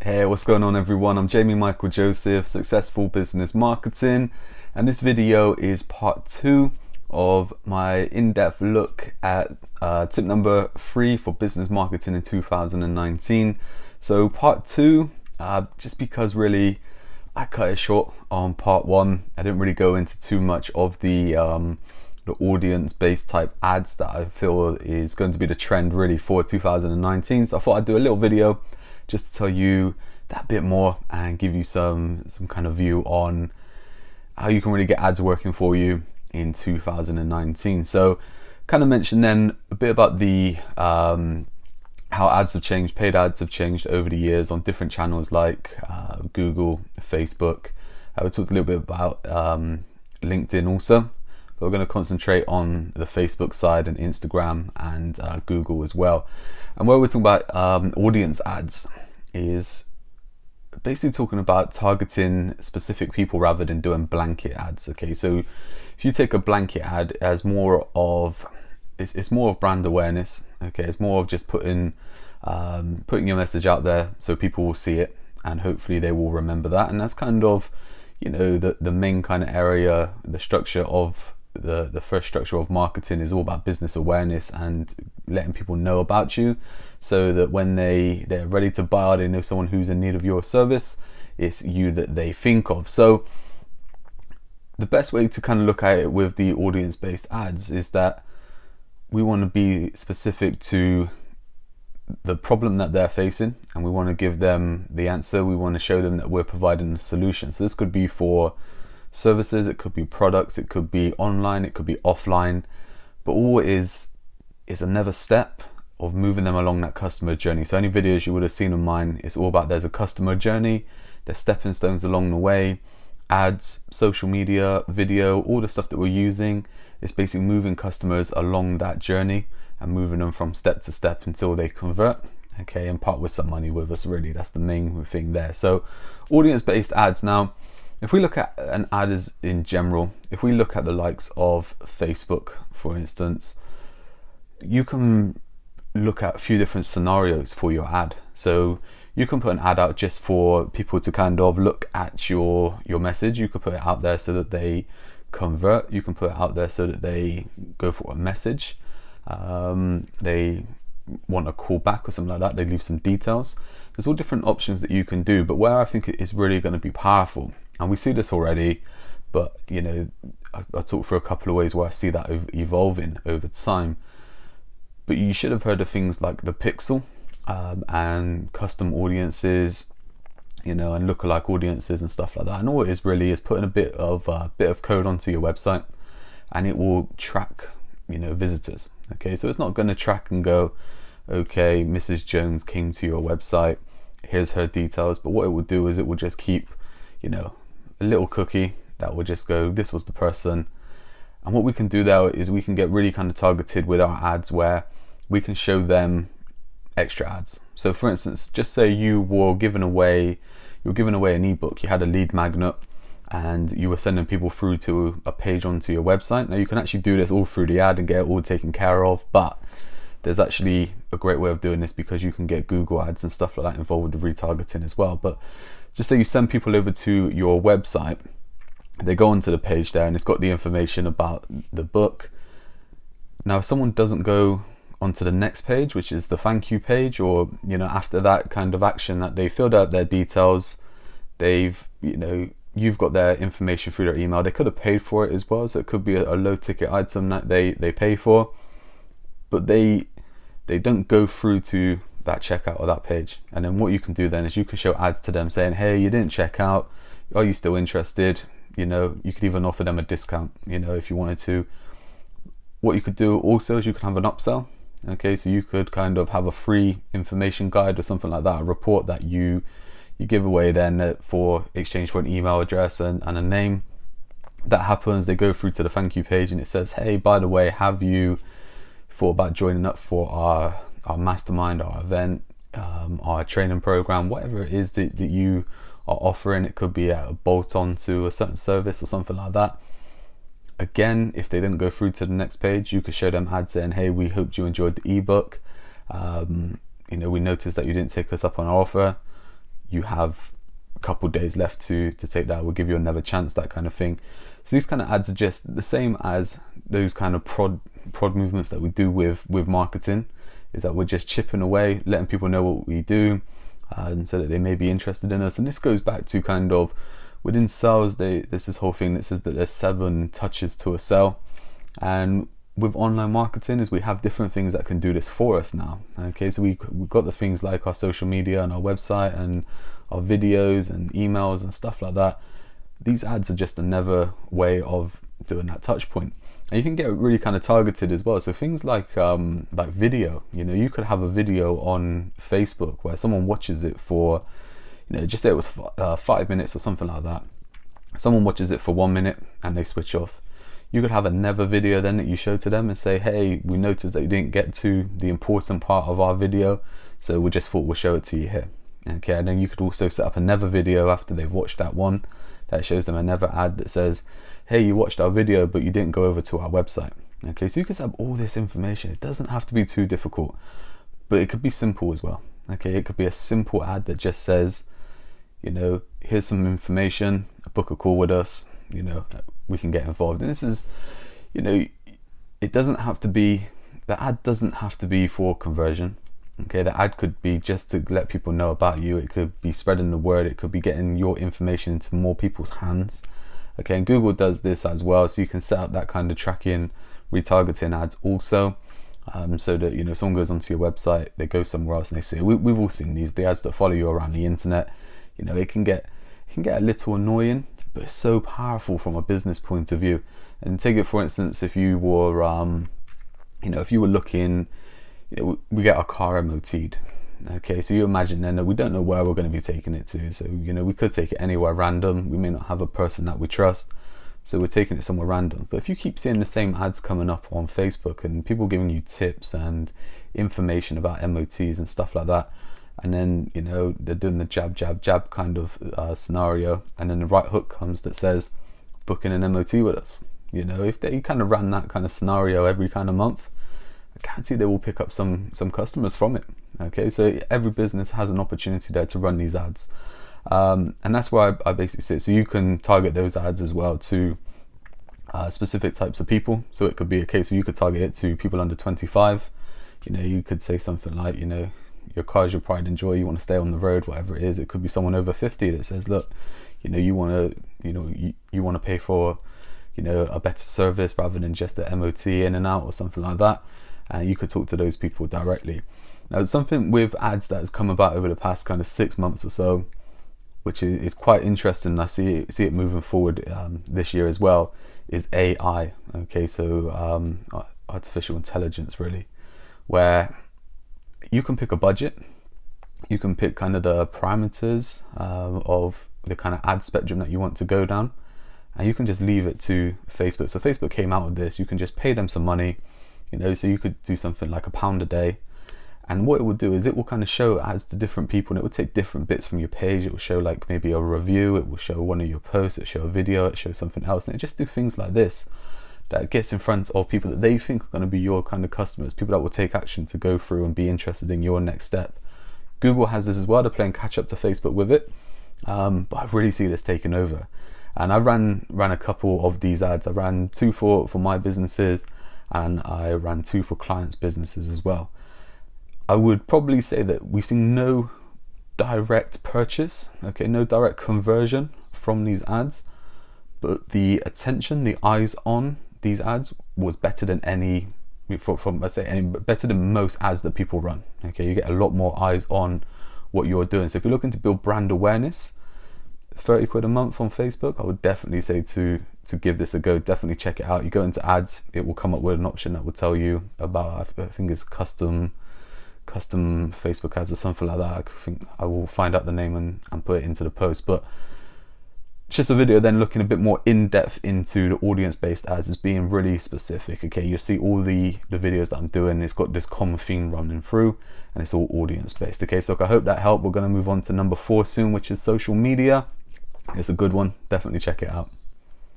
Hey, what's going on everyone? I'm Jamie Michael Joseph, Successful Business Marketing, and this video is part 2 of my in-depth look at tip number 3 for business marketing in 2019. So part 2, just because really I cut it short on part 1. I didn't really go into too much of the audience-based type ads that I feel is going to be the trend really for 2019. So I thought I'd do a little video just to tell you that bit more and give you some kind of view on how you can really get ads working for you in 2019. So kind of mentioned then a bit about the how ads have changed, paid ads have changed over the years on different channels like Google, Facebook. We talked a little bit about LinkedIn also, but we're going to concentrate on the Facebook side and Instagram and Google as well. And where we're talking about audience ads is basically talking about targeting specific people rather than doing blanket ads. Okay, so if you take a blanket ad as more of it's more of brand awareness. Okay, it's more of just putting your message out there so people will see it and hopefully they will remember that. And that's kind of, you know, the main kind of area, the structure of the first structure of marketing is all about business awareness and letting people know about you, so that when they're ready to buy, they know someone who's in need of your service, it's you that they think of. So the best way to kind of look at it with the audience-based ads is that we want to be specific to the problem that they're facing and we want to give them the answer. We want to show them that we're providing a solution. So this could be for services, it could be products, it could be online, it could be offline, but all it is another step of moving them along that customer journey. So any videos you would have seen of mine, it's all about there's a customer journey, there's stepping stones along the way, ads, social media, video, all the stuff that we're using. It's basically moving customers along that journey and moving them from step to step until they convert, okay, and part with some money with us. Really, that's the main thing there. So audience-based ads. Now if we look at an ad as in general, if we look at the likes of Facebook, for instance, you can look at a few different scenarios for your ad. So you can put an ad out just for people to kind of look at your message. You could put it out there so that they convert. You can put it out there so that they go for a message. They want a call back or something like that. They leave some details. There's all different options that you can do, but where I think it is really going to be powerful, and we see this already, but you know, I talk through a couple of ways where I see that evolving over time. But you should have heard of things like the pixel and custom audiences, you know, and lookalike audiences and stuff like that. And all it is really is putting a bit of code onto your website, and it will track, you know, visitors. Okay, so it's not going to track and go, okay, Mrs. Jones came to your website, here's her details. But what it will do is it will just keep, you know, a little cookie that will just go, this was the person. And what we can do there is we can get really kind of targeted with our ads, where we can show them extra ads. So for instance, just say you were giving away an ebook, you had a lead magnet and you were sending people through to a page onto your website. Now you can actually do this all through the ad and get it all taken care of, but there's actually a great way of doing this because you can get Google ads and stuff like that involved with the retargeting as well. But just say you send people over to your website, they go onto the page there and it's got the information about the book. Now if someone doesn't go onto the next page, which is the thank you page, or you know, after that kind of action that they filled out their details, they've, you know, you've got their information through their email. They could have paid for it as well, so it could be a low ticket item that they pay for, but they don't go through to that checkout or that page. And then what you can do then is you can show ads to them saying, hey, you didn't check out, are you still interested? You know, you could even offer them a discount, you know, if you wanted to. What you could do also is you could have an upsell. Okay, so you could kind of have a free information guide or something like that, a report that you give away then for exchange for an email address and a name. That happens, they go through to the thank you page and it says, hey, by the way, have you thought about joining up for our mastermind, our event, our training program, whatever it is that you are offering. It could be a bolt on to a certain service or something like that. Again, if they didn't go through to the next page, you could show them ads saying, hey, we hoped you enjoyed the ebook. You know, we noticed that you didn't take us up on our offer. you have a couple days left to take that, we'll give you another chance, that kind of thing. So these kind of ads are just the same as those kind of prod movements that we do with marketing, is that we're just chipping away, letting people know what we do, so that they may be interested in us. And this goes back to kind of within sales, there's this whole thing that says that there's 7 touches to a sale, and with online marketing is we have different things that can do this for us now. Okay, so we've got the things like our social media and our website and our videos and emails and stuff like that. These ads are just another way of doing that touch point, and you can get really kind of targeted as well. So things like video, you could have a video on Facebook where someone watches it for, just say it was 5 minutes or something like that. Someone watches it for 1 minute and they switch off. You could have another video then that you show to them and say, hey, we noticed that you didn't get to the important part of our video, so we just thought we'll show it to you here. Okay, and then you could also set up another video after they've watched that one that shows them another ad that says, hey, you watched our video but you didn't go over to our website. Okay, so you can set up all this information. It doesn't have to be too difficult, but it could be simple as well. Okay, it could be a simple ad that just says, here's some information, book a call with us, we can get involved. And this is, it doesn't have to be, the ad doesn't have to be for conversion. Okay, the ad could be just to let people know about you. It could be spreading the word. It could be getting your information into more people's hands. Okay, and Google does this as well, so you can set up that kind of tracking, retargeting ads also, so that someone goes onto your website, they go somewhere else and they see it. We've all seen the ads that follow you around the internet. It can get a little annoying, but it's so powerful from a business point of view. And take it for instance, if you were if you were looking, we get our car MOT'd. Okay, so you imagine then that we don't know where we're going to be taking it to, so we could take it anywhere random. We may not have a person that we trust, so we're taking it somewhere random. But if you keep seeing the same ads coming up on Facebook and people giving you tips and information about MOTs and stuff like that, and then they're doing the jab kind of scenario, and then the right hook comes that says booking an MOT with us, if they kind of ran that kind of scenario every kind of month, I guarantee they will pick up some customers from it. Okay, so every business has an opportunity there to run these ads, and that's where I basically sit. So you can target those ads as well to specific types of people. So it could be a case where you could target it to people under 25. You could say something like, your car is your pride and joy, you want to stay on the road, whatever it is. It could be someone over 50 that says, look, you want to pay for a better service rather than just the MOT in and out or something like that, and you could talk to those people directly. Now, something with ads that has come about over the past kind of 6 months or so, which is quite interesting, I see it moving forward this year as well, is AI. Okay, so artificial intelligence, really, where you can pick a budget, you can pick kind of the parameters of the kind of ad spectrum that you want to go down, and you can just leave it to Facebook. So Facebook came out with this, you can just pay them some money, so you could do something like £1 a day, and what it will do is it will kind of show ads to different people, and it will take different bits from your page. It will show like maybe a review, it will show one of your posts, it will show a video, it shows something else, and it just do things like this that gets in front of people that they think are going to be your kind of customers, people that will take action to go through and be interested in your next step. Google has this as well, they're playing catch up to Facebook with it, but I really see this taking over. And I ran a couple of these ads. I ran 2 for my businesses, and I ran 2 for clients' businesses as well. I would probably say that we've seen no direct purchase, okay, no direct conversion from these ads, but the attention, the eyes on these ads was better than better than most ads that people run. Okay, you get a lot more eyes on what you're doing. So if you're looking to build brand awareness, 30 quid a month on Facebook, I would definitely say to give this a go. Definitely check it out. You go into ads, it will come up with an option that will tell you about, I think it's custom Facebook ads or something like that. I think I will find out the name and put it into the post. But just a video then looking a bit more in depth into the audience based ads, is being really specific. Okay, you see all the videos that I'm doing, it's got this common theme running through, and it's all audience based. Okay, so I hope that helped. We're going to move on to number 4 soon, which is social media. It's a good one, definitely check it out.